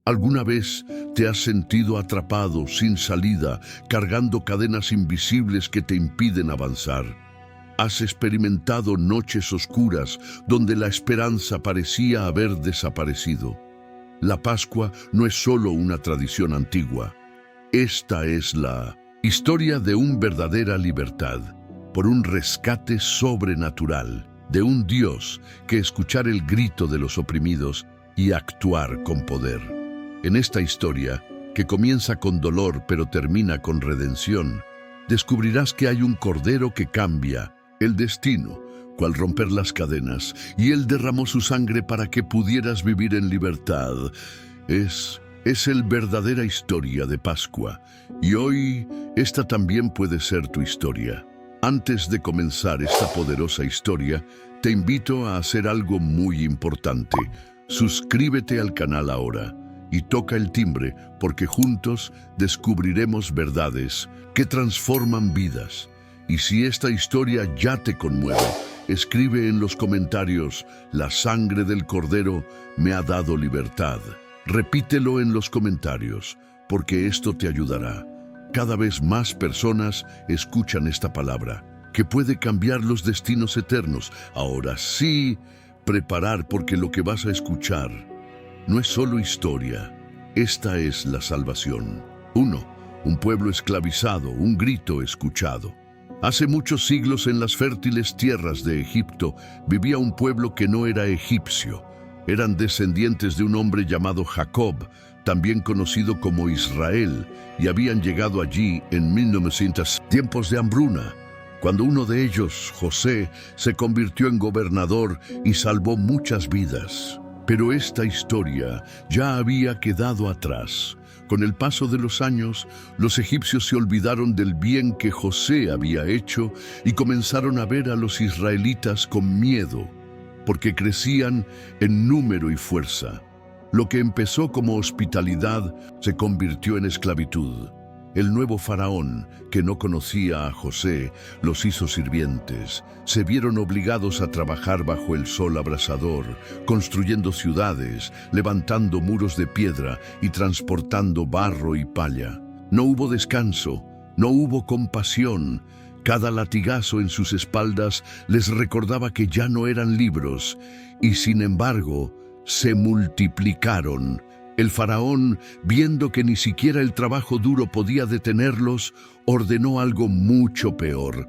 ¿Alguna vez te has sentido atrapado, sin salida, cargando cadenas invisibles que te impiden avanzar? ¿Has experimentado noches oscuras donde la esperanza parecía haber desaparecido? La Pascua no es solo una tradición antigua. Esta es la historia de una verdadera libertad, por un rescate sobrenatural, de un Dios que escuchar el grito de los oprimidos y actuar con poder. En esta historia, que comienza con dolor pero termina con redención, descubrirás que hay un cordero que cambia el destino, cual romper las cadenas, y Él derramó su sangre para que pudieras vivir en libertad. Es el verdadera historia de Pascua, y hoy esta también puede ser tu historia. Antes de comenzar esta poderosa historia, te invito a hacer algo muy importante. Suscríbete al canal ahora y toca el timbre, porque juntos descubriremos verdades que transforman vidas. Y si esta historia ya te conmueve, escribe en los comentarios: la sangre del Cordero me ha dado libertad. Repítelo en los comentarios, porque esto te ayudará. Cada vez más personas escuchan esta palabra, que puede cambiar los destinos eternos. Ahora sí, preparar, porque lo que vas a escuchar no es solo historia, esta es la salvación. 1. Un pueblo esclavizado, un grito escuchado. Hace muchos siglos, en las fértiles tierras de Egipto, vivía un pueblo que no era egipcio. Eran descendientes de un hombre llamado Jacob, también conocido como Israel, y habían llegado allí en 1900 tiempos de hambruna, cuando uno de ellos, José, se convirtió en gobernador y salvó muchas vidas. Pero esta historia ya había quedado atrás. Con el paso de los años, los egipcios se olvidaron del bien que José había hecho y comenzaron a ver a los israelitas con miedo, porque crecían en número y fuerza. Lo que empezó como hospitalidad se convirtió en esclavitud. El nuevo faraón, que no conocía a José, los hizo sirvientes. Se vieron obligados a trabajar bajo el sol abrasador, construyendo ciudades, levantando muros de piedra y transportando barro y palla. No hubo descanso, no hubo compasión. Cada latigazo en sus espaldas les recordaba que ya no eran libres, y sin embargo, se multiplicaron. El faraón, viendo que ni siquiera el trabajo duro podía detenerlos, ordenó algo mucho peor: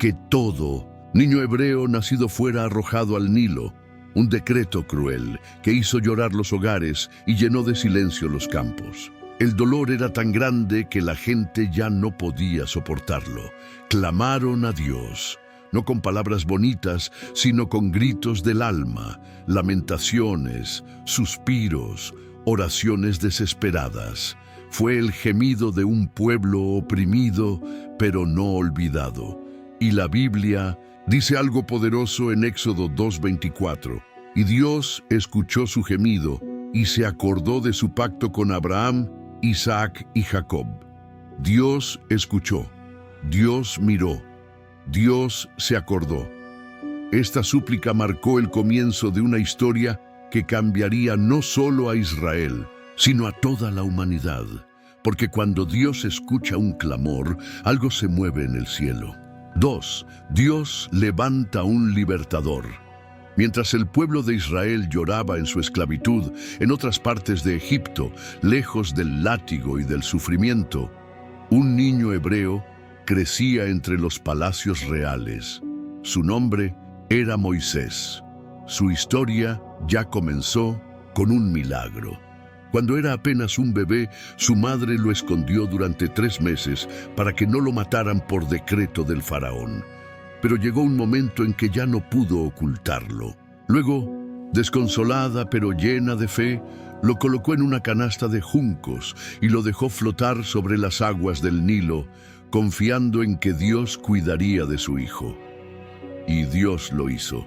que todo niño hebreo nacido fuera arrojado al Nilo. Un decreto cruel que hizo llorar los hogares y llenó de silencio los campos. El dolor era tan grande que la gente ya no podía soportarlo. Clamaron a Dios, no con palabras bonitas, sino con gritos del alma, lamentaciones, suspiros, oraciones desesperadas. Fue el gemido de un pueblo oprimido, pero no olvidado. Y la Biblia dice algo poderoso en Éxodo 2:24. Y Dios escuchó su gemido y se acordó de su pacto con Abraham, Isaac y Jacob. Dios escuchó, Dios miró, Dios se acordó. Esta súplica marcó el comienzo de una historia que cambiaría no solo a Israel, sino a toda la humanidad. Porque cuando Dios escucha un clamor, algo se mueve en el cielo. 2. Dios levanta un libertador. Mientras el pueblo de Israel lloraba en su esclavitud, en otras partes de Egipto, lejos del látigo y del sufrimiento, un niño hebreo crecía entre los palacios reales. Su nombre era Moisés. Su historia ya comenzó con un milagro. Cuando era apenas un bebé, su madre lo escondió durante 3 meses para que no lo mataran por decreto del faraón. Pero llegó un momento en que ya no pudo ocultarlo. Luego, desconsolada pero llena de fe, lo colocó en una canasta de juncos y lo dejó flotar sobre las aguas del Nilo, confiando en que Dios cuidaría de su hijo. Y Dios lo hizo.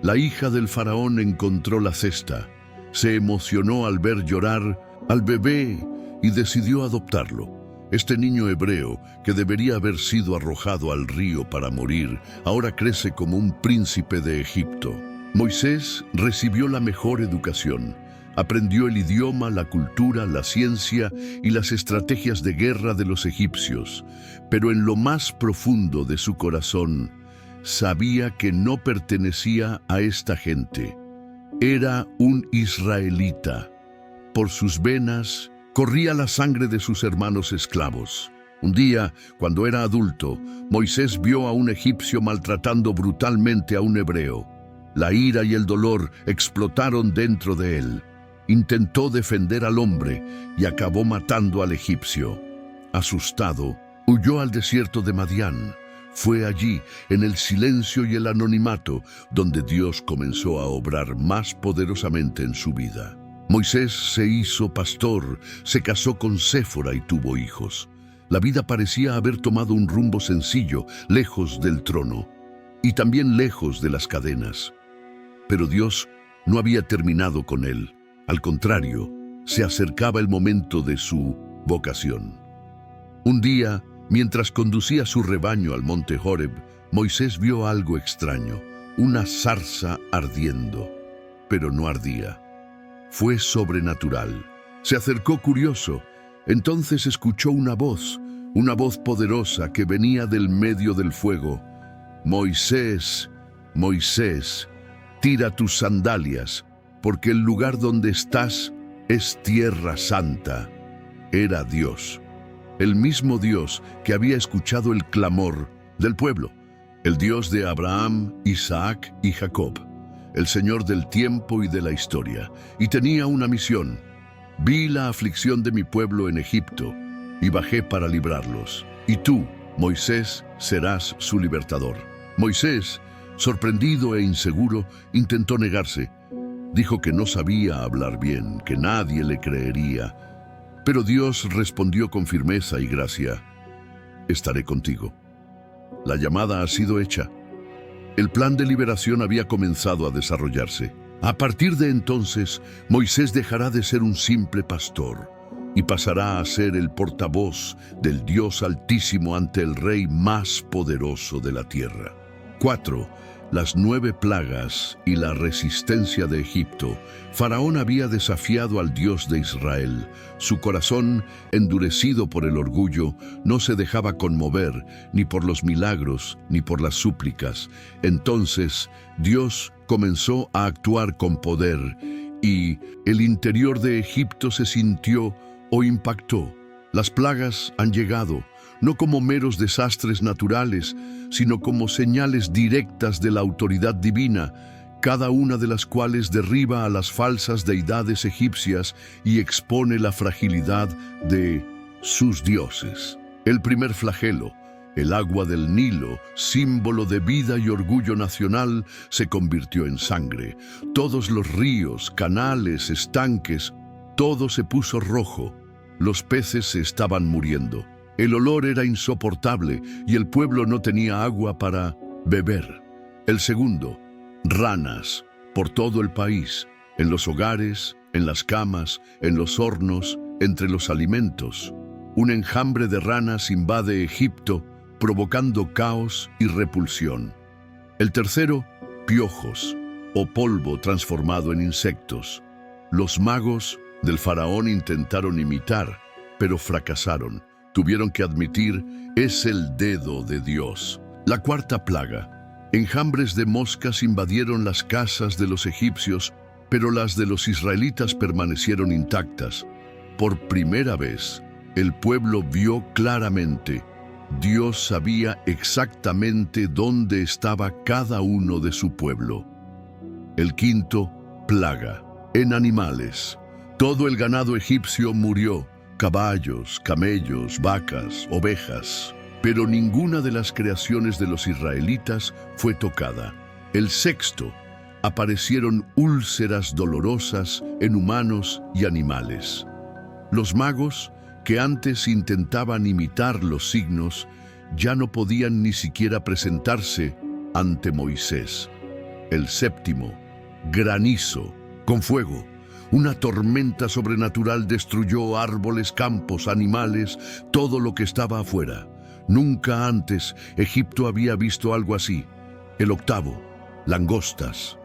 La hija del faraón encontró la cesta, se emocionó al ver llorar al bebé y decidió adoptarlo. Este niño hebreo, que debería haber sido arrojado al río para morir, ahora crece como un príncipe de Egipto. Moisés recibió la mejor educación. Aprendió el idioma, la cultura, la ciencia y las estrategias de guerra de los egipcios, pero en lo más profundo de su corazón sabía que no pertenecía a esta gente. Era un israelita. Por sus venas corría la sangre de sus hermanos esclavos. Un día, cuando era adulto, Moisés vio a un egipcio maltratando brutalmente a un hebreo. La ira y el dolor explotaron dentro de él. Intentó defender al hombre y acabó matando al egipcio. Asustado, huyó al desierto de Madián. Fue allí, en el silencio y el anonimato, donde Dios comenzó a obrar más poderosamente en su vida. Moisés se hizo pastor, se casó con Séfora y tuvo hijos. La vida parecía haber tomado un rumbo sencillo, lejos del trono, y también lejos de las cadenas. Pero Dios no había terminado con él. Al contrario, se acercaba el momento de su vocación. Un día, mientras conducía su rebaño al monte Horeb, Moisés vio algo extraño, una zarza ardiendo, pero no ardía. Fue sobrenatural. Se acercó curioso. Entonces escuchó una voz poderosa que venía del medio del fuego. Moisés, Moisés, tira tus sandalias, porque el lugar donde estás es tierra santa. Era Dios, el mismo Dios que había escuchado el clamor del pueblo, el Dios de Abraham, Isaac y Jacob, el Señor del tiempo y de la historia, y tenía una misión. Vi la aflicción de mi pueblo en Egipto, y bajé para librarlos. Y tú, Moisés, serás su libertador. Moisés, sorprendido e inseguro, intentó negarse. Dijo que no sabía hablar bien, que nadie le creería. Pero Dios respondió con firmeza y gracia: estaré contigo. La llamada ha sido hecha. El plan de liberación había comenzado a desarrollarse. A partir de entonces, Moisés dejará de ser un simple pastor y pasará a ser el portavoz del Dios Altísimo ante el Rey más poderoso de la tierra. 4. Las 9 plagas y la resistencia de Egipto. Faraón había desafiado al Dios de Israel. Su corazón, endurecido por el orgullo, no se dejaba conmover ni por los milagros ni por las súplicas. Entonces, Dios comenzó a actuar con poder y el interior de Egipto se sintió o impactó. Las plagas han llegado, no como meros desastres naturales, sino como señales directas de la autoridad divina, cada una de las cuales derriba a las falsas deidades egipcias y expone la fragilidad de sus dioses. El primer flagelo, el agua del Nilo, símbolo de vida y orgullo nacional, se convirtió en sangre. Todos los ríos, canales, estanques, todo se puso rojo. Los peces se estaban muriendo. El olor era insoportable y el pueblo no tenía agua para beber. El segundo, ranas por todo el país, en los hogares, en las camas, en los hornos, entre los alimentos. Un enjambre de ranas invade Egipto, provocando caos y repulsión. El tercero, piojos o polvo transformado en insectos. Los magos del faraón intentaron imitar, pero fracasaron. Tuvieron que admitir, es el dedo de Dios. La cuarta plaga. Enjambres de moscas invadieron las casas de los egipcios, pero las de los israelitas permanecieron intactas. Por primera vez, el pueblo vio claramente. Dios sabía exactamente dónde estaba cada uno de su pueblo. El quinto, plaga. En animales. Todo el ganado egipcio murió. Caballos, camellos, vacas, ovejas, pero ninguna de las creaciones de los israelitas fue tocada. El sexto, aparecieron úlceras dolorosas en humanos y animales. Los magos, que antes intentaban imitar los signos, ya no podían ni siquiera presentarse ante Moisés. El séptimo, granizo, con fuego. Una tormenta sobrenatural destruyó árboles, campos, animales, todo lo que estaba afuera. Nunca antes Egipto había visto algo así. El octavo, langostas.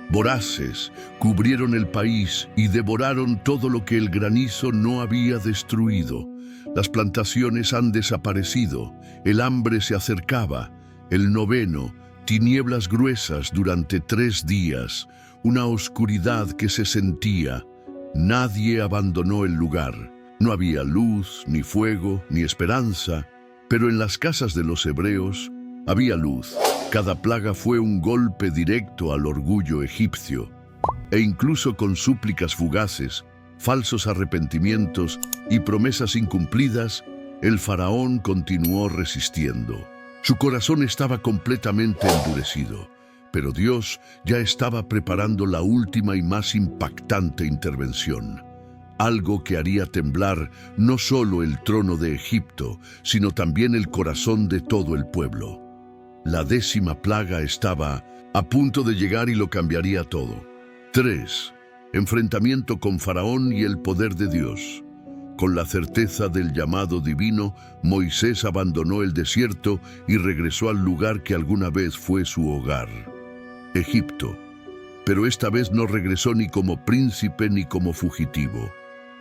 Voraces, cubrieron el país y devoraron todo lo que el granizo no había destruido. Las plantaciones han desaparecido, el hambre se acercaba. El noveno, tinieblas gruesas durante 3 días, una oscuridad que se sentía. Nadie abandonó el lugar. No había luz, ni fuego, ni esperanza, pero en las casas de los hebreos había luz. Cada plaga fue un golpe directo al orgullo egipcio, e incluso con súplicas fugaces, falsos arrepentimientos y promesas incumplidas, el faraón continuó resistiendo. Su corazón estaba completamente endurecido, pero Dios ya estaba preparando la última y más impactante intervención. Algo que haría temblar no solo el trono de Egipto, sino también el corazón de todo el pueblo. La 10ª plaga estaba a punto de llegar y lo cambiaría todo. 3. Enfrentamiento con Faraón y el poder de Dios. Con la certeza del llamado divino, Moisés abandonó el desierto y regresó al lugar que alguna vez fue su hogar, Egipto. Pero esta vez no regresó ni como príncipe ni como fugitivo.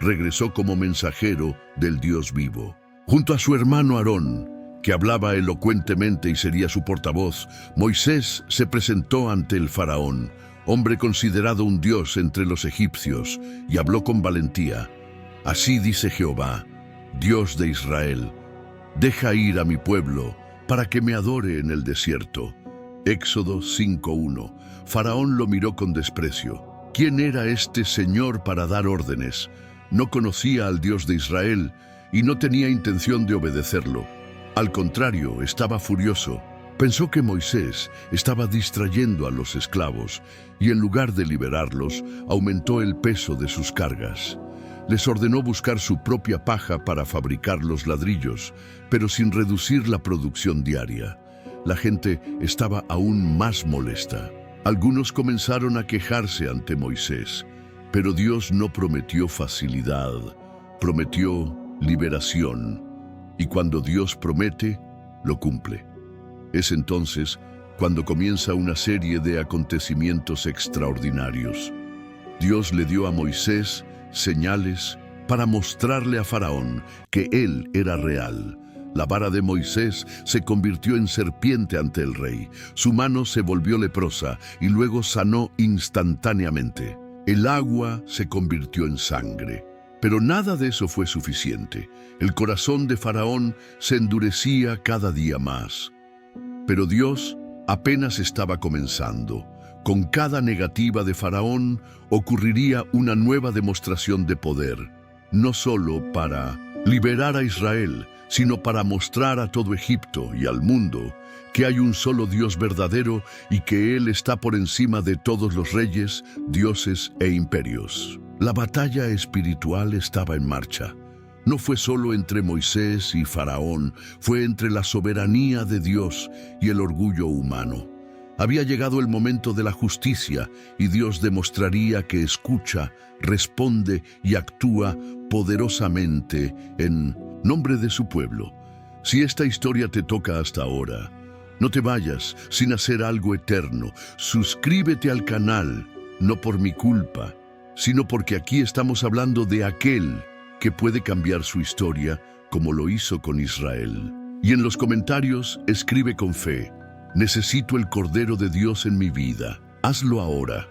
Regresó como mensajero del Dios vivo. Junto a su hermano Aarón, que hablaba elocuentemente y sería su portavoz, Moisés se presentó ante el faraón, hombre considerado un dios entre los egipcios, y habló con valentía. Así dice Jehová, Dios de Israel, deja ir a mi pueblo para que me adore en el desierto. Éxodo 5:1. Faraón lo miró con desprecio. ¿Quién era este señor para dar órdenes? No conocía al Dios de Israel y no tenía intención de obedecerlo. Al contrario, estaba furioso. Pensó que Moisés estaba distrayendo a los esclavos y en lugar de liberarlos, aumentó el peso de sus cargas. Les ordenó buscar su propia paja para fabricar los ladrillos, pero sin reducir la producción diaria. La gente estaba aún más molesta. Algunos comenzaron a quejarse ante Moisés, pero Dios no prometió facilidad, prometió liberación. Y cuando Dios promete, lo cumple. Es entonces cuando comienza una serie de acontecimientos extraordinarios. Dios le dio a Moisés señales para mostrarle a Faraón que él era real. La vara de Moisés se convirtió en serpiente ante el rey. Su mano se volvió leprosa y luego sanó instantáneamente. El agua se convirtió en sangre. Pero nada de eso fue suficiente. El corazón de Faraón se endurecía cada día más. Pero Dios apenas estaba comenzando. Con cada negativa de Faraón ocurriría una nueva demostración de poder, no solo para liberar a Israel, sino para mostrar a todo Egipto y al mundo que hay un solo Dios verdadero y que Él está por encima de todos los reyes, dioses e imperios. La batalla espiritual estaba en marcha. No fue solo entre Moisés y Faraón, fue entre la soberanía de Dios y el orgullo humano. Había llegado el momento de la justicia y Dios demostraría que escucha, responde y actúa poderosamente en nombre de su pueblo. Si esta historia te toca hasta ahora, no te vayas sin hacer algo eterno. Suscríbete al canal, no por mi culpa, sino porque aquí estamos hablando de aquel que puede cambiar su historia como lo hizo con Israel. Y en los comentarios escribe con fe: necesito el Cordero de Dios en mi vida. Hazlo ahora.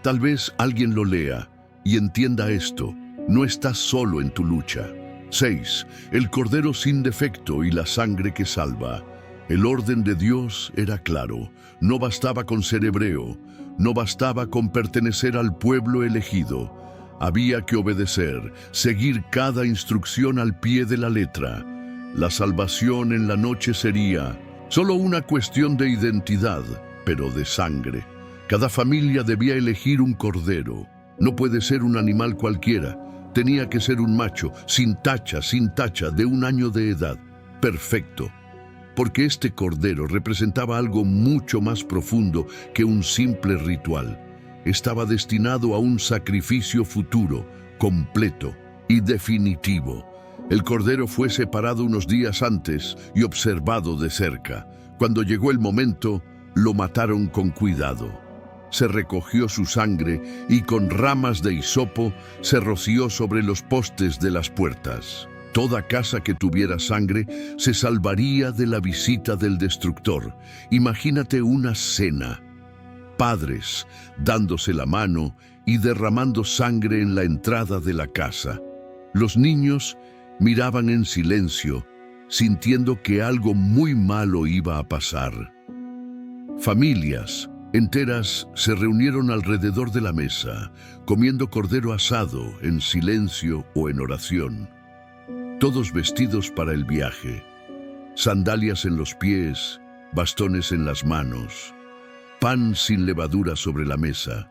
Tal vez alguien lo lea y entienda esto. No estás solo en tu lucha. 6. El Cordero sin defecto y la sangre que salva. El orden de Dios era claro. No bastaba con ser hebreo. No bastaba con pertenecer al pueblo elegido. Había que obedecer, seguir cada instrucción al pie de la letra. La salvación en la noche sería solo una cuestión de identidad, pero de sangre. Cada familia debía elegir un cordero. No puede ser un animal cualquiera. Tenía que ser un macho, sin tacha, de 1 año de edad. Perfecto. Porque este cordero representaba algo mucho más profundo que un simple ritual. Estaba destinado a un sacrificio futuro, completo y definitivo. El cordero fue separado unos días antes y observado de cerca. Cuando llegó el momento, lo mataron con cuidado. se recogió su sangre y con ramas de hisopo se roció sobre los postes de las puertas. Toda casa que tuviera sangre se salvaría de la visita del destructor. Imagínate una cena. Padres dándose la mano y derramando sangre en la entrada de la casa. Los niños miraban en silencio, sintiendo que algo muy malo iba a pasar. Familias enteras se reunieron alrededor de la mesa, comiendo cordero asado en silencio o en oración. Todos vestidos para el viaje, sandalias en los pies, bastones en las manos, pan sin levadura sobre la mesa,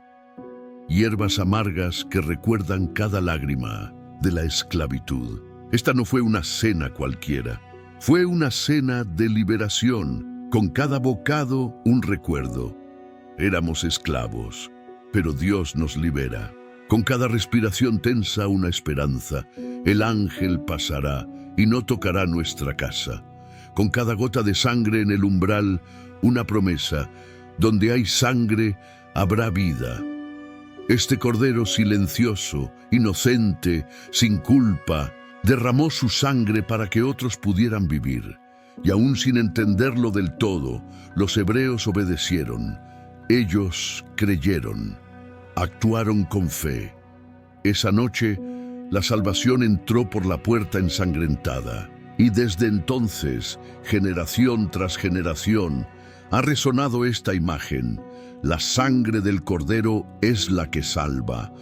hierbas amargas que recuerdan cada lágrima de la esclavitud. Esta no fue una cena cualquiera, fue una cena de liberación, con cada bocado un recuerdo. Éramos esclavos, pero Dios nos libera. Con cada respiración tensa una esperanza. El ángel pasará y no tocará nuestra casa. Con cada gota de sangre en el umbral, una promesa. Donde hay sangre, habrá vida. Este cordero silencioso, inocente, sin culpa, derramó su sangre para que otros pudieran vivir. Y aún sin entenderlo del todo, los hebreos obedecieron. Ellos creyeron. Actuaron con fe. Esa noche, la salvación entró por la puerta ensangrentada. Y desde entonces, generación tras generación, ha resonado esta imagen. La sangre del Cordero es la que salva.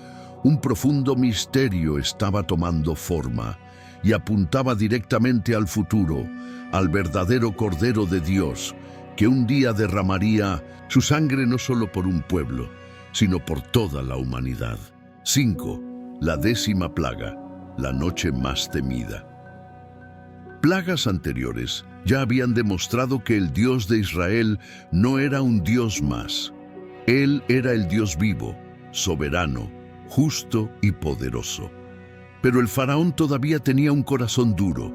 Un profundo misterio estaba tomando forma y apuntaba directamente al futuro, al verdadero Cordero de Dios, que un día derramaría su sangre no solo por un pueblo, sino por toda la humanidad. 5. La 10ª plaga, la noche más temida. Plagas anteriores ya habían demostrado que el Dios de Israel no era un Dios más. Él era el Dios vivo, soberano, justo y poderoso. Pero el faraón todavía tenía un corazón duro.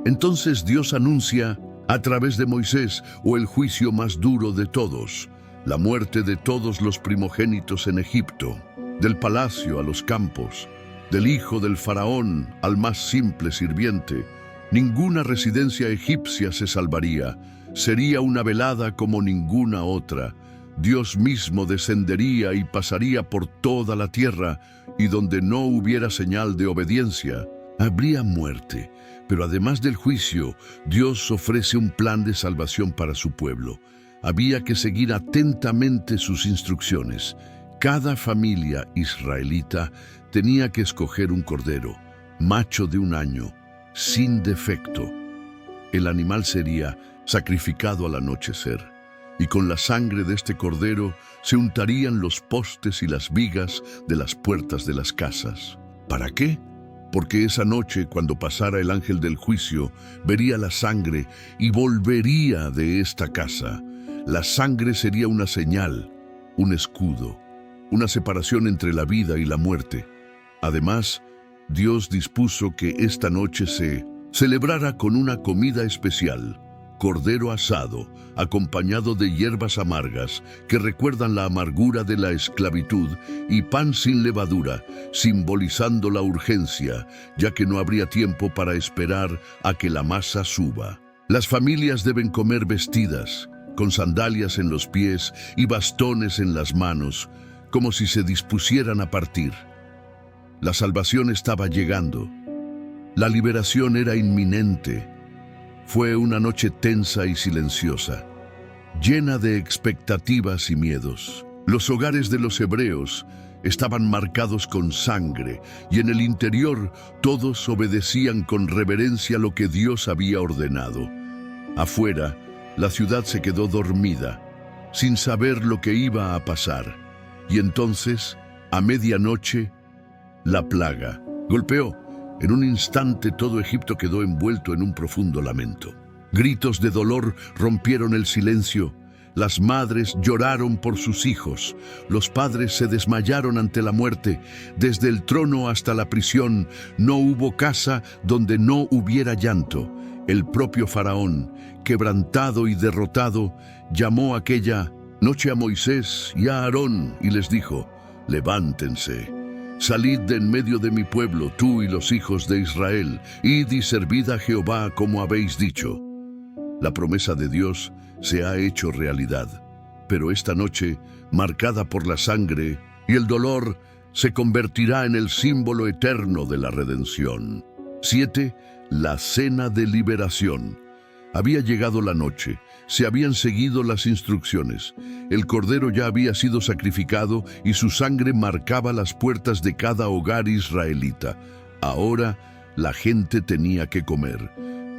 Entonces Dios anuncia, a través de Moisés, el juicio más duro de todos, la muerte de todos los primogénitos en Egipto, del palacio a los campos, del hijo del faraón al más simple sirviente. Ninguna residencia egipcia se salvaría, sería una velada como ninguna otra. Dios mismo descendería y pasaría por toda la tierra, y donde no hubiera señal de obediencia, habría muerte. Pero además del juicio, Dios ofrece un plan de salvación para su pueblo. Había que seguir atentamente sus instrucciones. Cada familia israelita tenía que escoger un cordero, macho de 1 año, sin defecto. El animal sería sacrificado al anochecer, y con la sangre de este cordero se untarían los postes y las vigas de las puertas de las casas. ¿Para qué? Porque esa noche, cuando pasara el ángel del juicio, vería la sangre y volvería de esta casa. La sangre sería una señal, un escudo, una separación entre la vida y la muerte. Además, Dios dispuso que esta noche se celebrara con una comida especial, cordero asado, acompañado de hierbas amargas que recuerdan la amargura de la esclavitud, y pan sin levadura, simbolizando la urgencia, ya que no habría tiempo para esperar a que la masa suba. Las familias deben comer vestidas, con sandalias en los pies y bastones en las manos, como si se dispusieran a partir. La salvación estaba llegando. La liberación era inminente. Fue una noche tensa y silenciosa, llena de expectativas y miedos. Los hogares de los hebreos estaban marcados con sangre, y en el interior todos obedecían con reverencia lo que Dios había ordenado. Afuera, la ciudad se quedó dormida, sin saber lo que iba a pasar. Y entonces, a medianoche, la plaga golpeó. En un instante todo Egipto quedó envuelto en un profundo lamento. Gritos de dolor rompieron el silencio. Las madres lloraron por sus hijos. Los padres se desmayaron ante la muerte. Desde el trono hasta la prisión no hubo casa donde no hubiera llanto. El propio faraón, quebrantado y derrotado, llamó aquella noche a Moisés y a Aarón y les dijo: levántense, salid de en medio de mi pueblo, tú y los hijos de Israel, id y servid a Jehová como habéis dicho. La promesa de Dios se ha hecho realidad, pero esta noche, marcada por la sangre y el dolor, se convertirá en el símbolo eterno de la redención. 7. La cena de liberación. Había llegado la noche, se habían seguido las instrucciones. El cordero ya había sido sacrificado y su sangre marcaba las puertas de cada hogar israelita. Ahora la gente tenía que comer.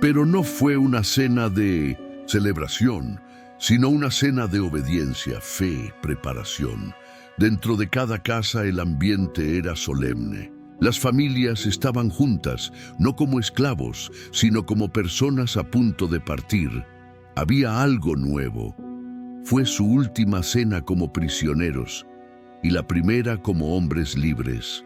Pero no fue una cena de celebración, sino una cena de obediencia, fe, preparación. Dentro de cada casa el ambiente era solemne. Las familias estaban juntas, no como esclavos, sino como personas a punto de partir. Había algo nuevo. Fue su última cena como prisioneros y la primera como hombres libres.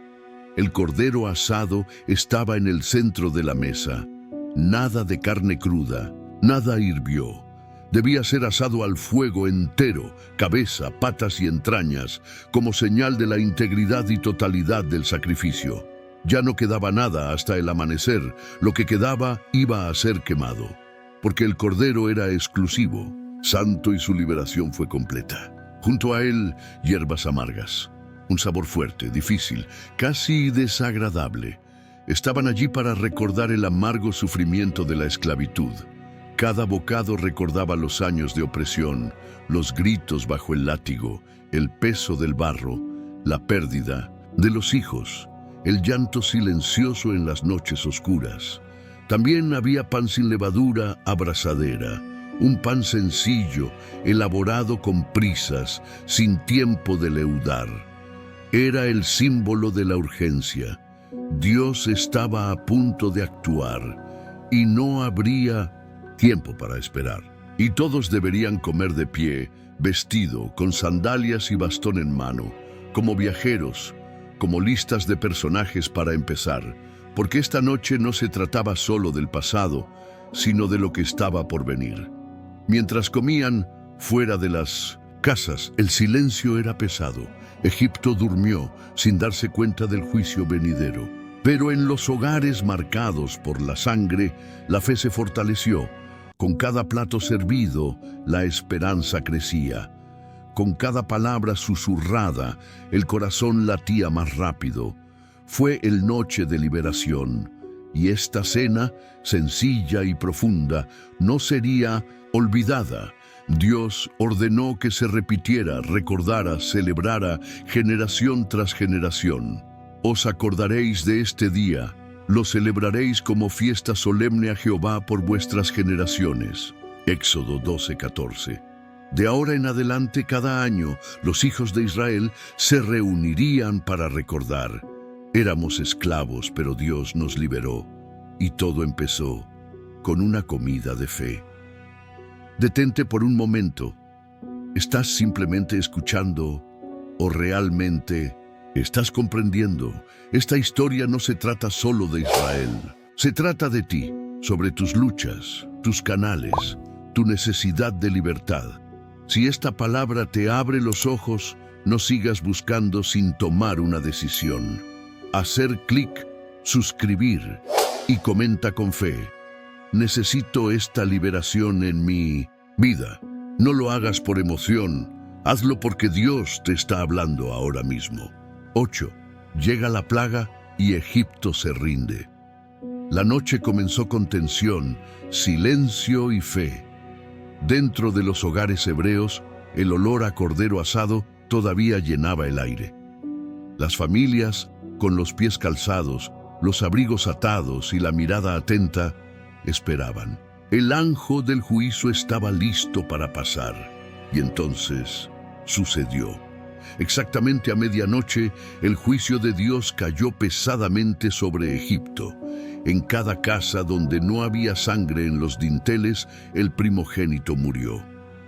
El cordero asado estaba en el centro de la mesa. Nada de carne cruda, nada hirvió. Debía ser asado al fuego entero, cabeza, patas y entrañas, como señal de la integridad y totalidad del sacrificio. Ya no quedaba nada hasta el amanecer, lo que quedaba iba a ser quemado, porque el cordero era exclusivo, santo y su liberación fue completa. Junto a él, hierbas amargas, un sabor fuerte, difícil, casi desagradable. Estaban allí para recordar el amargo sufrimiento de la esclavitud. Cada bocado recordaba los años de opresión, los gritos bajo el látigo, el peso del barro, la pérdida de los hijos, el llanto silencioso en las noches oscuras. También había pan sin levadura, abrasadera, un pan sencillo, elaborado con prisas, sin tiempo de leudar. Era el símbolo de la urgencia. Dios estaba a punto de actuar y no habría tiempo para esperar. Y todos deberían comer de pie, vestido, con sandalias y bastón en mano, como viajeros, como listas de personajes para empezar, porque esta noche no se trataba solo del pasado, sino de lo que estaba por venir. Mientras comían, fuera de las casas, el silencio era pesado. Egipto durmió sin darse cuenta del juicio venidero. Pero en los hogares marcados por la sangre, la fe se fortaleció. Con cada plato servido, la esperanza crecía. Con cada palabra susurrada, el corazón latía más rápido. Fue el noche de liberación, y esta cena, sencilla y profunda, no sería olvidada. Dios ordenó que se repitiera, recordara, celebrara, generación tras generación. Os acordaréis de este día, lo celebraréis como fiesta solemne a Jehová por vuestras generaciones. Éxodo 12:14. De ahora en adelante, cada año, los hijos de Israel se reunirían para recordar. Éramos esclavos, pero Dios nos liberó, y todo empezó con una comida de fe. Detente por un momento. ¿Estás simplemente escuchando o realmente estás comprendiendo? Esta historia no se trata solo de Israel. Se trata de ti, sobre tus luchas, tus canales, tu necesidad de libertad. Si esta palabra te abre los ojos, no sigas buscando sin tomar una decisión. Hacer clic, suscribir y comenta con fe. Necesito esta liberación en mi vida. No lo hagas por emoción, hazlo porque Dios te está hablando ahora mismo. 8. Llega la plaga y Egipto se rinde. La noche comenzó con tensión, silencio y fe. Dentro de los hogares hebreos, el olor a cordero asado todavía llenaba el aire. Las familias, con los pies calzados, los abrigos atados y la mirada atenta, esperaban. El anjo del juicio estaba listo para pasar. Y entonces sucedió. Exactamente a medianoche, el juicio de Dios cayó pesadamente sobre Egipto. En cada casa donde no había sangre en los dinteles, el primogénito murió.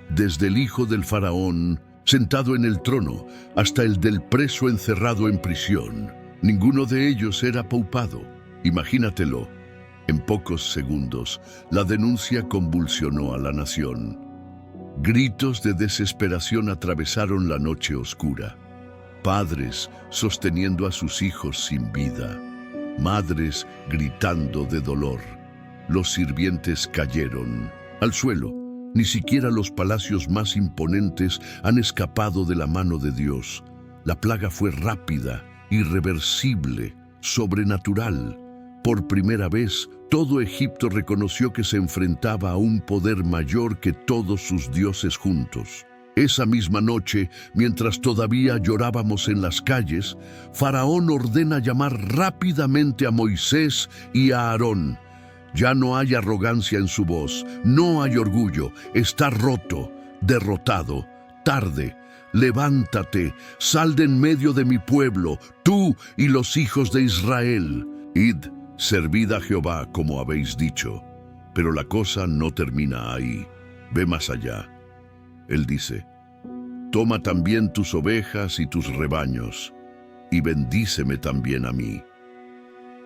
Desde el hijo del faraón, sentado en el trono, hasta el del preso encerrado en prisión. Ninguno de ellos era paupado. Imagínatelo. En pocos segundos, la denuncia convulsionó a la nación. Gritos de desesperación atravesaron la noche oscura. Padres sosteniendo a sus hijos sin vida. Madres gritando de dolor. Los sirvientes cayeron al suelo. Ni siquiera los palacios más imponentes han escapado de la mano de Dios. La plaga fue rápida, irreversible, sobrenatural. Por primera vez, todo Egipto reconoció que se enfrentaba a un poder mayor que todos sus dioses juntos. Esa misma noche, mientras todavía llorábamos en las calles, Faraón ordena llamar rápidamente a Moisés y a Aarón. Ya no hay arrogancia en su voz, no hay orgullo, está roto, derrotado, tarde. Levántate, sal de en medio de mi pueblo, tú y los hijos de Israel. Id, servid a Jehová como habéis dicho. Pero la cosa no termina ahí, ve más allá. Él dice, toma también tus ovejas y tus rebaños, y bendíceme también a mí.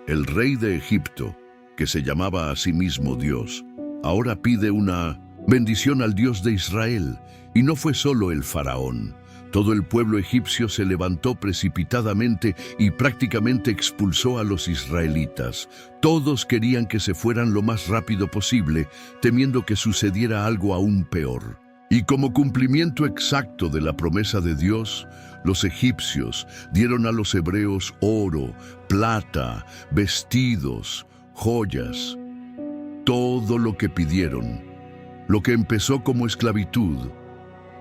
El rey de Egipto, que se llamaba a sí mismo Dios, ahora pide una bendición al Dios de Israel, y no fue solo el faraón. Todo el pueblo egipcio se levantó precipitadamente y prácticamente expulsó a los israelitas. Todos querían que se fueran lo más rápido posible, temiendo que sucediera algo aún peor. Y como cumplimiento exacto de la promesa de Dios, los egipcios dieron a los hebreos oro, plata, vestidos, joyas, todo lo que pidieron. Lo que empezó como esclavitud,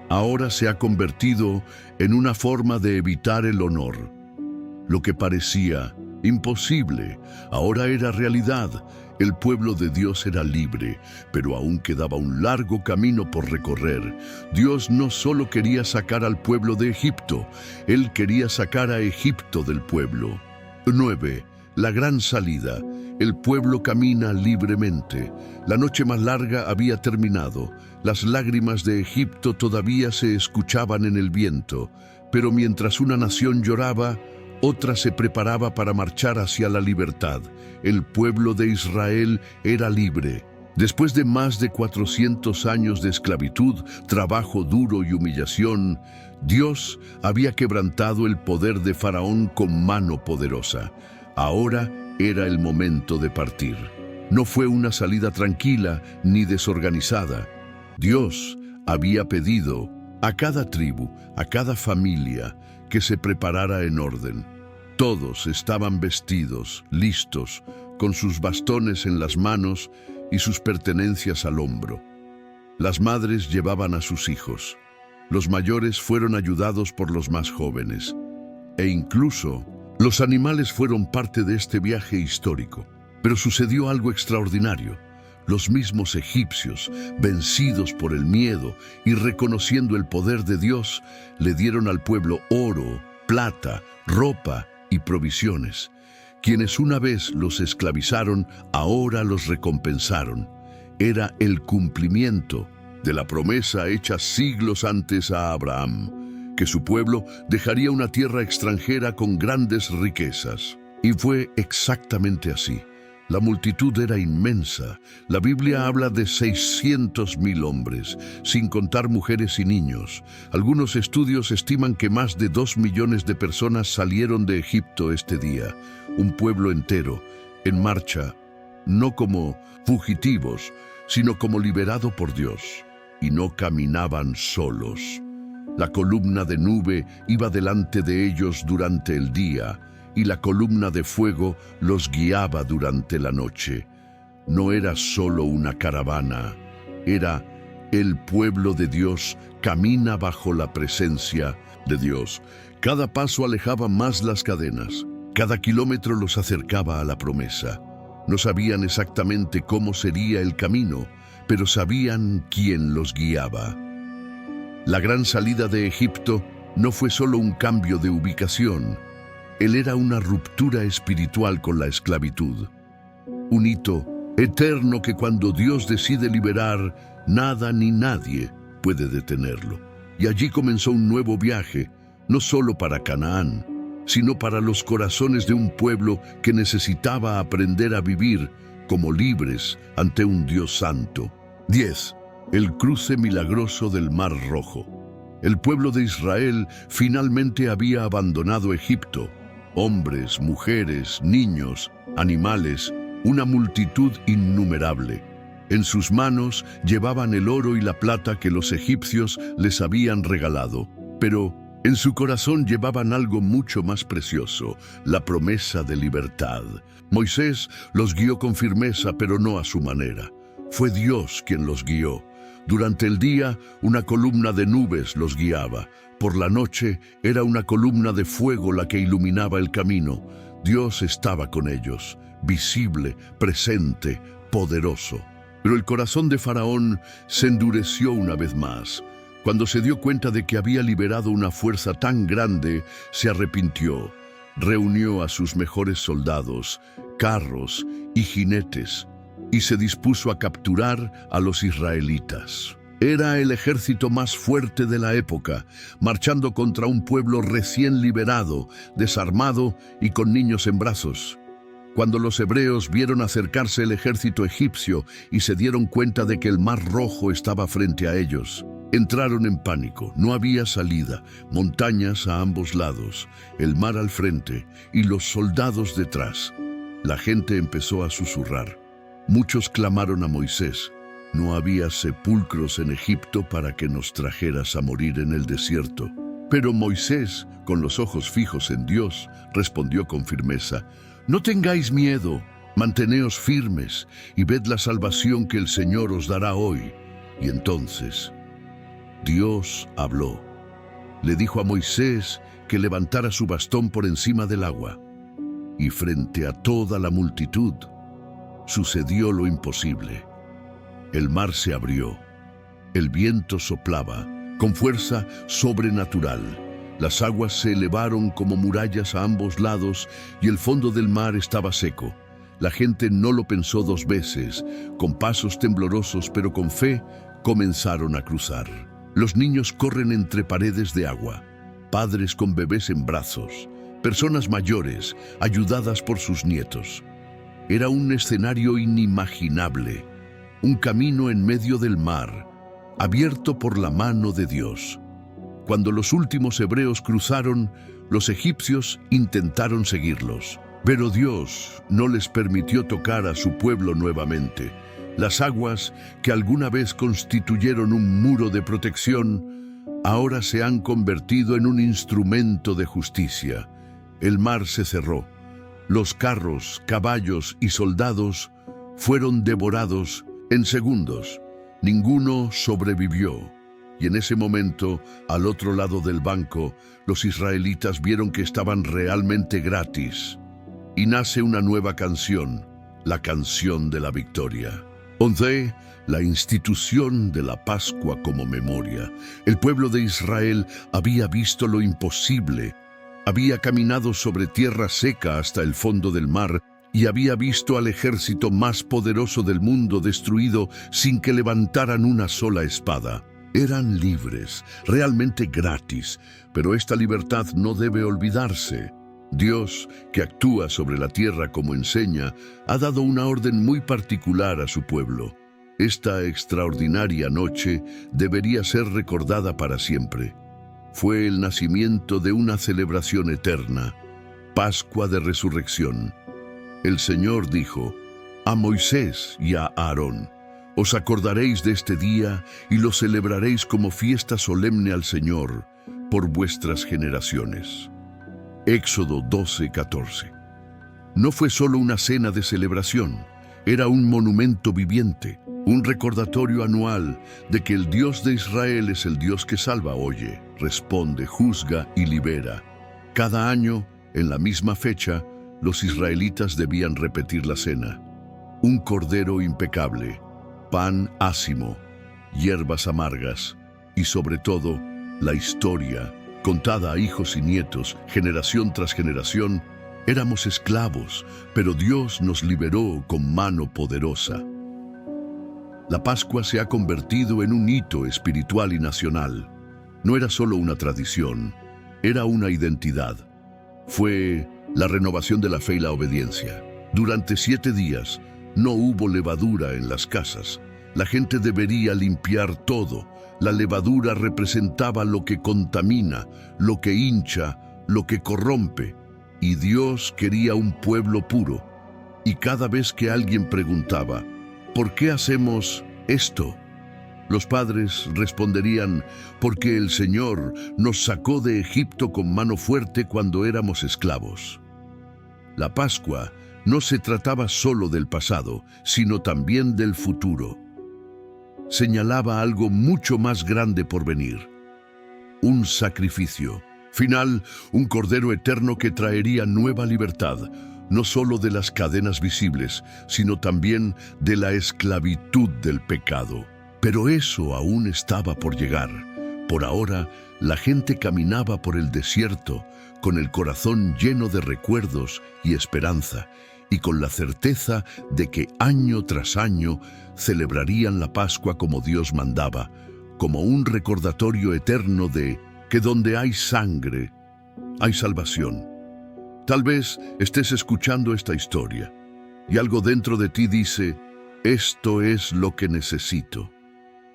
ahora se ha convertido en una forma de evitar el honor. Lo que parecía imposible, ahora era realidad. El pueblo de Dios era libre, pero aún quedaba un largo camino por recorrer. Dios no solo quería sacar al pueblo de Egipto, Él quería sacar a Egipto del pueblo. 9. La gran salida. El pueblo camina libremente. La noche más larga había terminado. Las lágrimas de Egipto todavía se escuchaban en el viento, pero mientras una nación lloraba, otra se preparaba para marchar hacia la libertad. El pueblo de Israel era libre. Después de más de 400 años de esclavitud, trabajo duro y humillación, Dios había quebrantado el poder de Faraón con mano poderosa. Ahora era el momento de partir. No fue una salida tranquila ni desorganizada. Dios había pedido a cada tribu, a cada familia, que se preparara en orden. Todos estaban vestidos, listos, con sus bastones en las manos y sus pertenencias al hombro. Las madres llevaban a sus hijos. Los mayores fueron ayudados por los más jóvenes. E incluso los animales fueron parte de este viaje histórico. Pero sucedió algo extraordinario. Los mismos egipcios, vencidos por el miedo y reconociendo el poder de Dios, le dieron al pueblo oro, plata, ropa y provisiones. Quienes una vez los esclavizaron, ahora los recompensaron. Era el cumplimiento de la promesa hecha siglos antes a Abraham, que su pueblo dejaría una tierra extranjera con grandes riquezas. Y fue exactamente así. La multitud era inmensa. La Biblia habla de 600,000 hombres, sin contar mujeres y niños. Algunos estudios estiman que más de 2 millones de personas salieron de Egipto este día. Un pueblo entero, en marcha, no como fugitivos, sino como liberado por Dios. Y no caminaban solos. La columna de nube iba delante de ellos durante el día, y la columna de fuego los guiaba durante la noche. No era solo una caravana, era el pueblo de Dios camina bajo la presencia de Dios. Cada paso alejaba más las cadenas, cada kilómetro los acercaba a la promesa. No sabían exactamente cómo sería el camino, pero sabían quién los guiaba. La gran salida de Egipto no fue solo un cambio de ubicación. Él era una ruptura espiritual con la esclavitud. Un hito eterno que cuando Dios decide liberar, nada ni nadie puede detenerlo. Y allí comenzó un nuevo viaje, no solo para Canaán, sino para los corazones de un pueblo que necesitaba aprender a vivir como libres ante un Dios santo. 10. el cruce milagroso del Mar Rojo. El pueblo de Israel finalmente había abandonado Egipto. Hombres, mujeres, niños, animales, una multitud innumerable. En sus manos llevaban el oro y la plata que los egipcios les habían regalado, pero en su corazón llevaban algo mucho más precioso, la promesa de libertad. Moisés los guió con firmeza, pero no a su manera. Fue Dios quien los guió. Durante el día, una columna de nubes los guiaba. Por la noche, era una columna de fuego la que iluminaba el camino. Dios estaba con ellos, visible, presente, poderoso. Pero el corazón de Faraón se endureció una vez más. Cuando se dio cuenta de que había liberado una fuerza tan grande, se arrepintió. Reunió a sus mejores soldados, carros y jinetes, y se dispuso a capturar a los israelitas. Era el ejército más fuerte de la época, marchando contra un pueblo recién liberado, desarmado y con niños en brazos. Cuando los hebreos vieron acercarse el ejército egipcio y se dieron cuenta de que el Mar Rojo estaba frente a ellos, entraron en pánico. No había salida, montañas a ambos lados, el mar al frente y los soldados detrás. La gente empezó a susurrar. Muchos clamaron a Moisés: no había sepulcros en Egipto para que nos trajeras a morir en el desierto. Pero Moisés, con los ojos fijos en Dios, respondió con firmeza: no tengáis miedo, manteneos firmes y ved la salvación que el Señor os dará hoy. Y entonces Dios habló. Le dijo a Moisés que levantara su bastón por encima del agua. Y frente a toda la multitud, sucedió lo imposible. El mar se abrió. El viento soplaba, con fuerza sobrenatural. Las aguas se elevaron como murallas a ambos lados y el fondo del mar estaba seco. La gente no lo pensó dos veces. Con pasos temblorosos pero con fe, comenzaron a cruzar. Los niños corren entre paredes de agua. Padres con bebés en brazos. Personas mayores, ayudadas por sus nietos. Era un escenario inimaginable. Un camino en medio del mar, abierto por la mano de Dios. Cuando los últimos hebreos cruzaron, los egipcios intentaron seguirlos. Pero Dios no les permitió tocar a su pueblo nuevamente. Las aguas, que alguna vez constituyeron un muro de protección, ahora se han convertido en un instrumento de justicia. El mar se cerró. Los carros, caballos y soldados fueron devorados en segundos. Ninguno sobrevivió. Y en ese momento, al otro lado del banco, los israelitas vieron que estaban realmente gratis. Y nace una nueva canción, la canción de la victoria. 11. La institución de la Pascua como memoria. El pueblo de Israel había visto lo imposible. Había caminado sobre tierra seca hasta el fondo del mar y había visto al ejército más poderoso del mundo destruido sin que levantaran una sola espada. Eran libres, realmente gratis, pero esta libertad no debe olvidarse. Dios, que actúa sobre la tierra como enseña, ha dado una orden muy particular a su pueblo. Esta extraordinaria noche debería ser recordada para siempre. Fue el nacimiento de una celebración eterna, Pascua de Resurrección. El Señor dijo a Moisés y a Aarón: os acordaréis de este día y lo celebraréis como fiesta solemne al Señor por vuestras generaciones. Éxodo 12:14. No fue solo una cena de celebración, era un monumento viviente, un recordatorio anual de que el Dios de Israel es el Dios que salva, oye, responde, juzga y libera. Cada año, en la misma fecha, los israelitas debían repetir la cena. Un cordero impecable, pan ácimo, hierbas amargas y sobre todo, la historia, contada a hijos y nietos, generación tras generación. Éramos esclavos, pero Dios nos liberó con mano poderosa. La Pascua se ha convertido en un hito espiritual y nacional. No era solo una tradición, era una identidad. Fue la renovación de la fe y la obediencia. Durante 7 días no hubo levadura en las casas. La gente debería limpiar todo. La levadura representaba lo que contamina, lo que hincha, lo que corrompe. Y Dios quería un pueblo puro. Y cada vez que alguien preguntaba, ¿por qué hacemos esto?, los padres responderían, porque el Señor nos sacó de Egipto con mano fuerte cuando éramos esclavos. La Pascua no se trataba solo del pasado, sino también del futuro. Señalaba algo mucho más grande por venir. Un sacrificio final, un Cordero eterno que traería nueva libertad, no solo de las cadenas visibles, sino también de la esclavitud del pecado. Pero eso aún estaba por llegar. Por ahora, la gente caminaba por el desierto con el corazón lleno de recuerdos y esperanza, y con la certeza de que año tras año celebrarían la Pascua como Dios mandaba, como un recordatorio eterno de que donde hay sangre, hay salvación. Tal vez estés escuchando esta historia y algo dentro de ti dice, esto es lo que necesito.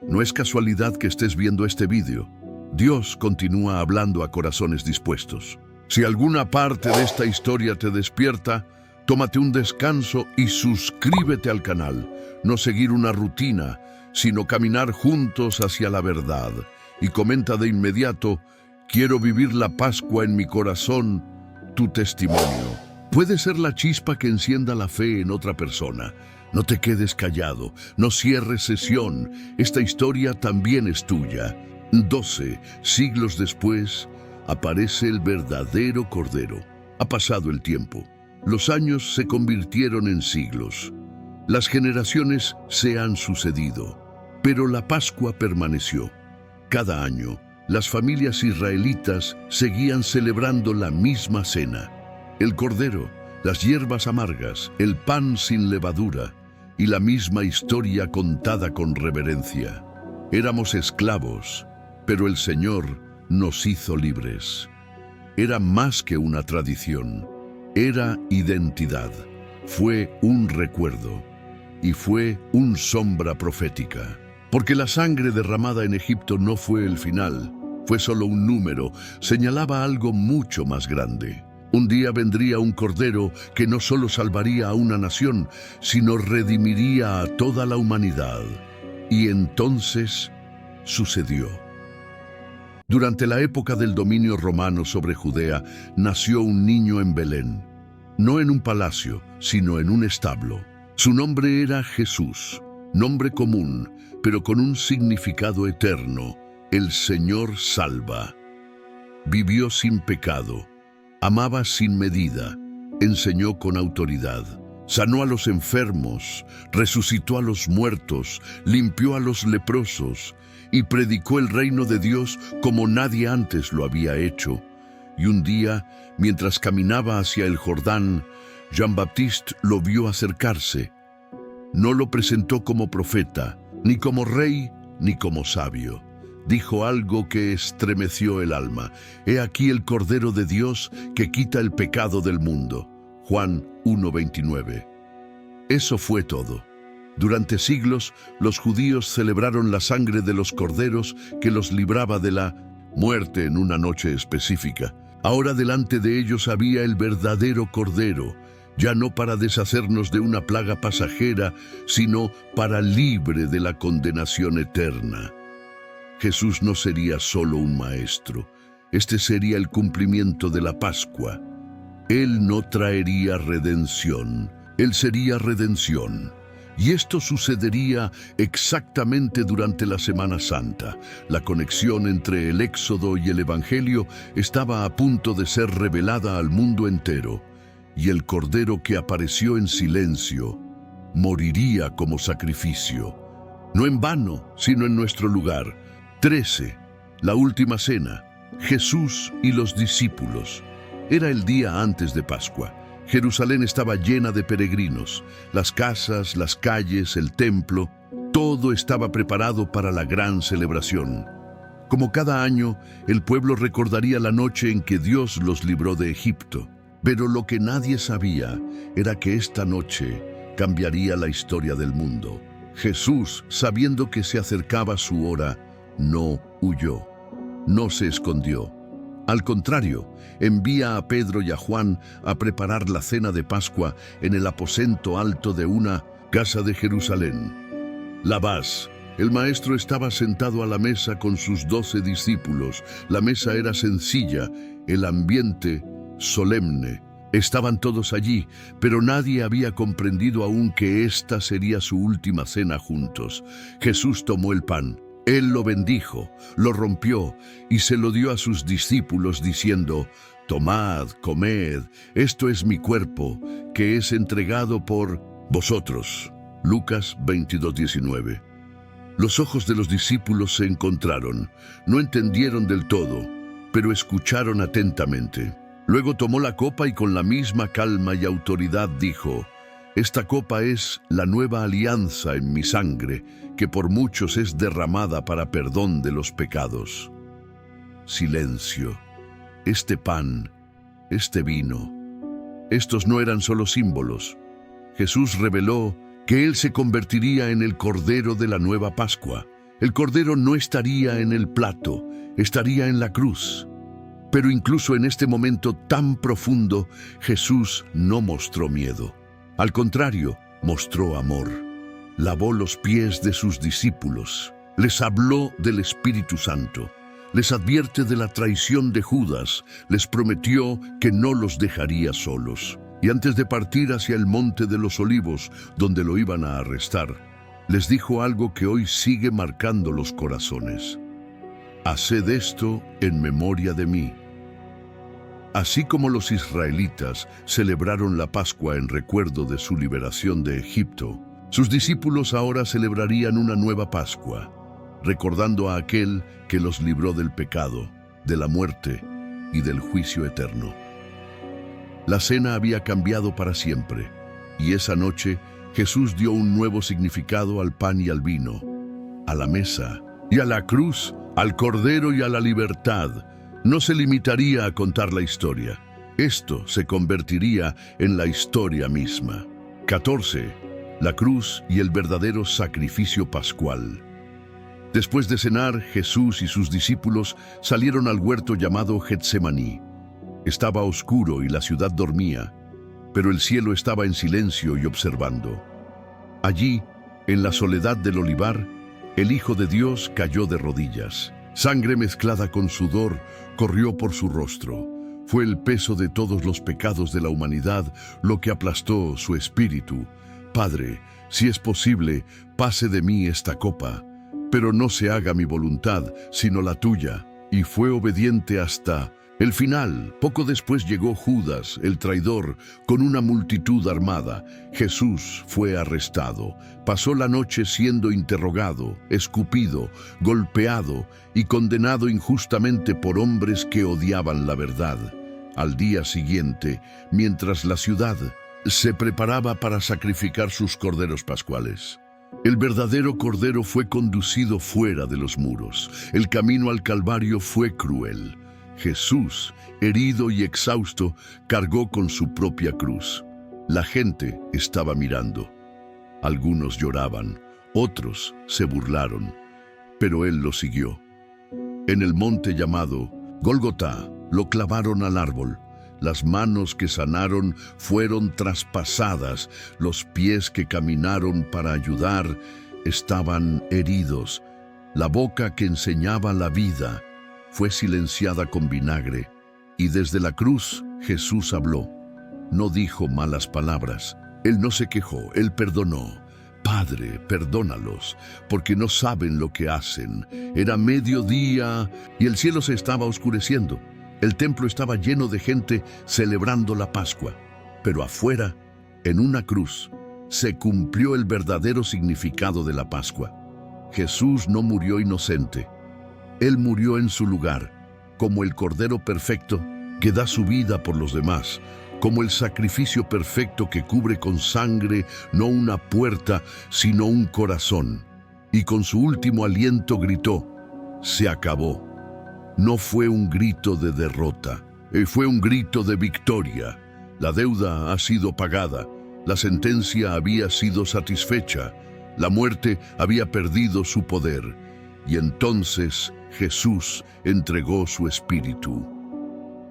No es casualidad que estés viendo este vídeo. Dios continúa hablando a corazones dispuestos. Si alguna parte de esta historia te despierta, tómate un descanso y suscríbete al canal. No seguir una rutina, sino caminar juntos hacia la verdad. Y comenta de inmediato, quiero vivir la Pascua en mi corazón, tu testimonio. Puede ser la chispa que encienda la fe en otra persona. No te quedes callado, no cierres sesión, esta historia también es tuya. 12 siglos después, aparece el verdadero Cordero. Ha pasado el tiempo, los años se convirtieron en siglos, las generaciones se han sucedido, pero la Pascua permaneció. Cada año, las familias israelitas seguían celebrando la misma cena. El Cordero, las hierbas amargas, el pan sin levadura, y la misma historia contada con reverencia. Éramos esclavos, pero el Señor nos hizo libres. Era más que una tradición, era identidad, fue un recuerdo y fue una sombra profética. Porque la sangre derramada en Egipto no fue el final, fue solo un número, señalaba algo mucho más grande. Un día vendría un Cordero que no solo salvaría a una nación, sino redimiría a toda la humanidad. Y entonces sucedió. Durante la época del dominio romano sobre Judea, nació un niño en Belén. No en un palacio, sino en un establo. Su nombre era Jesús, nombre común, pero con un significado eterno. El Señor salva. Vivió sin pecado. Amaba sin medida, enseñó con autoridad, sanó a los enfermos, resucitó a los muertos, limpió a los leprosos y predicó el reino de Dios como nadie antes lo había hecho. Y un día, mientras caminaba hacia el Jordán, Jean-Baptiste lo vio acercarse. No lo presentó como profeta, ni como rey, ni como sabio. Dijo algo que estremeció el alma. He aquí el Cordero de Dios que quita el pecado del mundo. Juan 1:29. Eso fue todo. Durante siglos, los judíos celebraron la sangre de los corderos que los libraba de la muerte en una noche específica. Ahora delante de ellos había el verdadero Cordero, ya no para deshacernos de una plaga pasajera, sino para libre de la condenación eterna. Jesús no sería solo un maestro, este sería el cumplimiento de la Pascua. Él no traería redención, Él sería redención. Y esto sucedería exactamente durante la Semana Santa. La conexión entre el Éxodo y el Evangelio estaba a punto de ser revelada al mundo entero, y el Cordero que apareció en silencio moriría como sacrificio, no en vano, sino en nuestro lugar. 13. La última cena. Jesús y los discípulos. Era el día antes de Pascua. Jerusalén estaba llena de peregrinos. Las casas, las calles, el templo, todo estaba preparado para la gran celebración. Como cada año, el pueblo recordaría la noche en que Dios los libró de Egipto. Pero lo que nadie sabía era que esta noche cambiaría la historia del mundo. Jesús, sabiendo que se acercaba su hora, no huyó, no se escondió. Al contrario, envía a Pedro y a Juan a preparar la cena de Pascua en el aposento alto de una casa de Jerusalén. Labás, el maestro, estaba sentado a la mesa con sus 12 discípulos. La mesa era sencilla, el ambiente solemne. Estaban todos allí, pero nadie había comprendido aún que esta sería su última cena juntos. Jesús tomó el pan. Él lo bendijo, lo rompió y se lo dio a sus discípulos diciendo: «Tomad, comed, esto es mi cuerpo, que es entregado por vosotros». Lucas 22:19. Los ojos de los discípulos se encontraron. No entendieron del todo, pero escucharon atentamente. Luego tomó la copa y con la misma calma y autoridad dijo: «Esta copa es la nueva alianza en mi sangre, que por muchos es derramada para perdón de los pecados». Silencio. Este pan, este vino, estos no eran solo símbolos. Jesús reveló que Él se convertiría en el Cordero de la nueva Pascua. El Cordero no estaría en el plato, estaría en la cruz. Pero incluso en este momento tan profundo, Jesús no mostró miedo. Al contrario, mostró amor. Lavó los pies de sus discípulos. Les habló del Espíritu Santo. Les advierte de la traición de Judas. Les prometió que no los dejaría solos. Y antes de partir hacia el Monte de los Olivos, donde lo iban a arrestar, les dijo algo que hoy sigue marcando los corazones: «Haced esto en memoria de mí». Así como los israelitas celebraron la Pascua en recuerdo de su liberación de Egipto, sus discípulos ahora celebrarían una nueva Pascua, recordando a aquel que los libró del pecado, de la muerte y del juicio eterno. La cena había cambiado para siempre, y esa noche Jesús dio un nuevo significado al pan y al vino, a la mesa y a la cruz, al Cordero y a la libertad. No se limitaría a contar la historia. Esto se convertiría en la historia misma. 14. La cruz y el verdadero sacrificio pascual. Después de cenar, Jesús y sus discípulos salieron al huerto llamado Getsemaní. Estaba oscuro y la ciudad dormía, pero el cielo estaba en silencio y observando. Allí, en la soledad del olivar, el Hijo de Dios cayó de rodillas. Sangre mezclada con sudor corrió por su rostro. Fue el peso de todos los pecados de la humanidad lo que aplastó su espíritu. «Padre, si es posible, pase de mí esta copa, pero no se haga mi voluntad, sino la tuya». Y fue obediente hasta el final. Poco después llegó Judas, el traidor, con una multitud armada. Jesús fue arrestado. Pasó la noche siendo interrogado, escupido, golpeado y condenado injustamente por hombres que odiaban la verdad. Al día siguiente, mientras la ciudad se preparaba para sacrificar sus corderos pascuales, el verdadero Cordero fue conducido fuera de los muros. El camino al Calvario fue cruel. Jesús, herido y exhausto, cargó con su propia cruz. La gente estaba mirando. Algunos lloraban, otros se burlaron, pero Él lo siguió. En el monte llamado Gólgota lo clavaron al árbol. Las manos que sanaron fueron traspasadas, los pies que caminaron para ayudar estaban heridos. La boca que enseñaba la vida fue silenciada con vinagre, y desde la cruz Jesús habló. No dijo malas palabras. Él no se quejó, Él perdonó. «Padre, perdónalos, porque no saben lo que hacen». Era mediodía y el cielo se estaba oscureciendo. El templo estaba lleno de gente celebrando la Pascua, pero afuera, en una cruz, se cumplió el verdadero significado de la Pascua. Jesús no murió inocente. Él murió en su lugar, como el Cordero perfecto que da su vida por los demás, como el sacrificio perfecto que cubre con sangre no una puerta, sino un corazón. Y con su último aliento gritó: «Se acabó». No fue un grito de derrota, fue un grito de victoria. La deuda ha sido pagada, la sentencia había sido satisfecha. La muerte había perdido su poder, y entonces Jesús entregó su espíritu.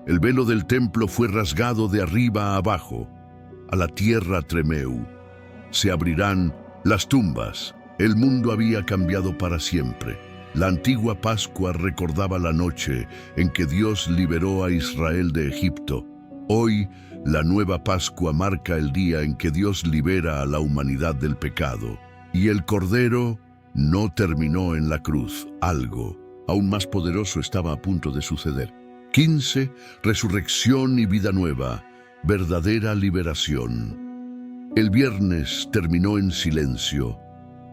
El velo del templo fue rasgado de arriba a abajo. A la tierra tremeu. Se abrirán las tumbas. El mundo había cambiado para siempre. La antigua Pascua recordaba la noche en que Dios liberó a Israel de Egipto. Hoy, la nueva Pascua marca el día en que Dios libera a la humanidad del pecado. Y el Cordero no terminó en la cruz. Algo aún más poderoso estaba a punto de suceder. 15. Resurrección y vida nueva. Verdadera liberación. El viernes terminó en silencio.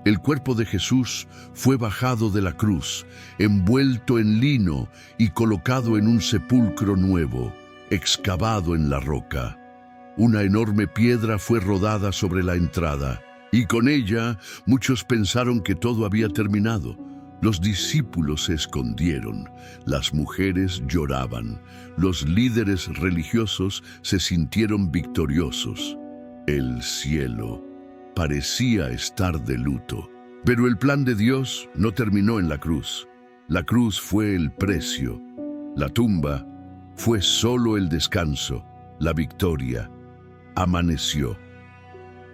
El cuerpo de Jesús fue bajado de la cruz, envuelto en lino y colocado en un sepulcro nuevo, excavado en la roca. Una enorme piedra fue rodada sobre la entrada, y con ella muchos pensaron que todo había terminado. Los discípulos se escondieron, las mujeres lloraban, los líderes religiosos se sintieron victoriosos. El cielo parecía estar de luto. Pero el plan de Dios no terminó en la cruz. La cruz fue el precio. La tumba fue solo el descanso, la victoria. Amaneció.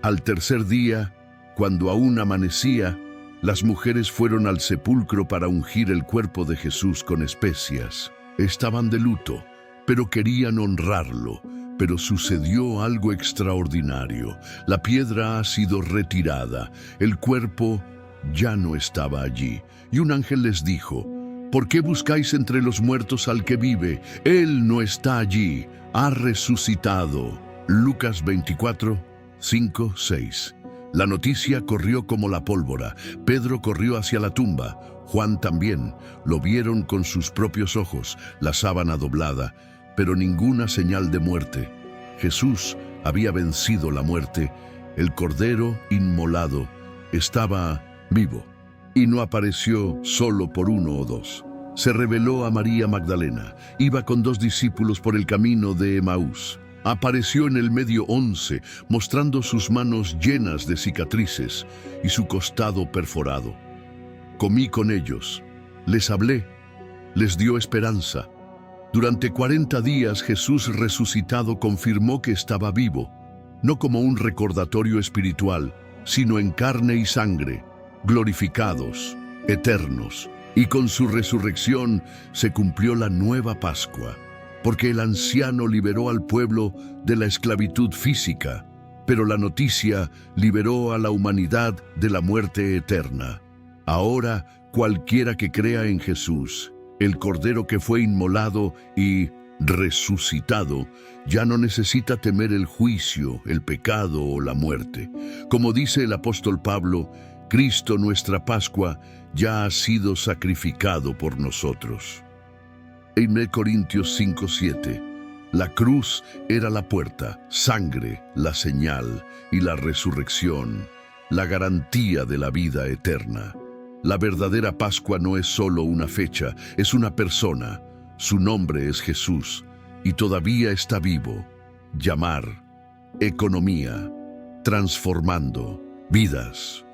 Al tercer día, cuando aún amanecía, las mujeres fueron al sepulcro para ungir el cuerpo de Jesús con especias. Estaban de luto, pero querían honrarlo. Pero sucedió algo extraordinario. La piedra ha sido retirada. El cuerpo ya no estaba allí. Y un ángel les dijo: ¿por qué buscáis entre los muertos al que vive? Él no está allí, ha resucitado. Lucas 24, 5, 6. La noticia corrió como la pólvora. Pedro corrió hacia la tumba. Juan también. Lo vieron con sus propios ojos, la sábana doblada, pero ninguna señal de muerte. Jesús había vencido la muerte. El Cordero inmolado estaba vivo y no apareció solo por 1 o 2. Se reveló a María Magdalena. Iba con 2 discípulos por el camino de Emaús. Apareció en el medio 11, mostrando sus manos llenas de cicatrices y su costado perforado. Comí con ellos, les hablé, les dio esperanza. Durante 40 días Jesús resucitado confirmó que estaba vivo, no como un recordatorio espiritual, sino en carne y sangre, glorificados, eternos. Y con su resurrección se cumplió la nueva Pascua, porque el anciano liberó al pueblo de la esclavitud física, pero la noticia liberó a la humanidad de la muerte eterna. Ahora, cualquiera que crea en Jesús, el Cordero que fue inmolado y resucitado, ya no necesita temer el juicio, el pecado o la muerte. Como dice el apóstol Pablo, Cristo nuestra Pascua ya ha sido sacrificado por nosotros. En 1 Corintios 5:7, la cruz era la puerta, sangre, la señal y la resurrección, la garantía de la vida eterna. La verdadera Pascua no es solo una fecha, es una persona. Su nombre es Jesús y todavía está vivo. Llamar, economía, transformando vidas.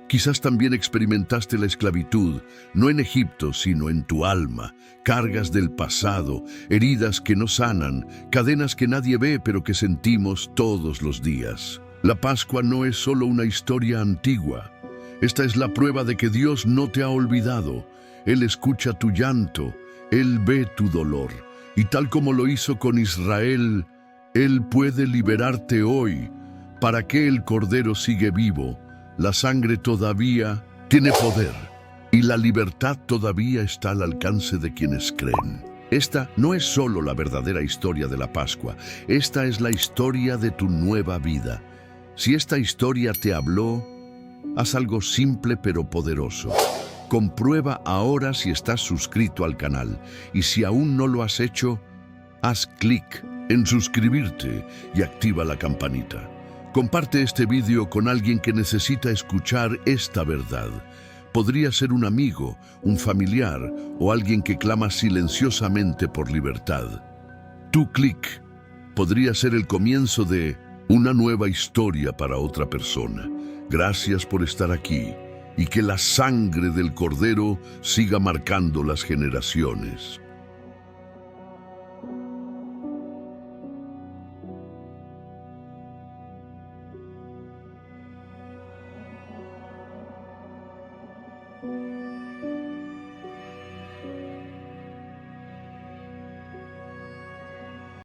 Quizás también experimentaste la esclavitud, no en Egipto, sino en tu alma, cargas del pasado, heridas que no sanan, cadenas que nadie ve pero que sentimos todos los días. La Pascua no es solo una historia antigua. Esta es la prueba de que Dios no te ha olvidado. Él escucha tu llanto, Él ve tu dolor. Y tal como lo hizo con Israel, Él puede liberarte hoy. ¿Para qué el Cordero sigue vivo? La sangre todavía tiene poder y la libertad todavía está al alcance de quienes creen. Esta no es solo la verdadera historia de la Pascua, esta es la historia de tu nueva vida. Si esta historia te habló, haz algo simple pero poderoso. Comprueba ahora si estás suscrito al canal y si aún no lo has hecho, haz clic en suscribirte y activa la campanita. Comparte este video con alguien que necesita escuchar esta verdad. Podría ser un amigo, un familiar o alguien que clama silenciosamente por libertad. Tu clic podría ser el comienzo de Una nueva historia para otra persona. Gracias por estar aquí y que la sangre del Cordero siga marcando las generaciones.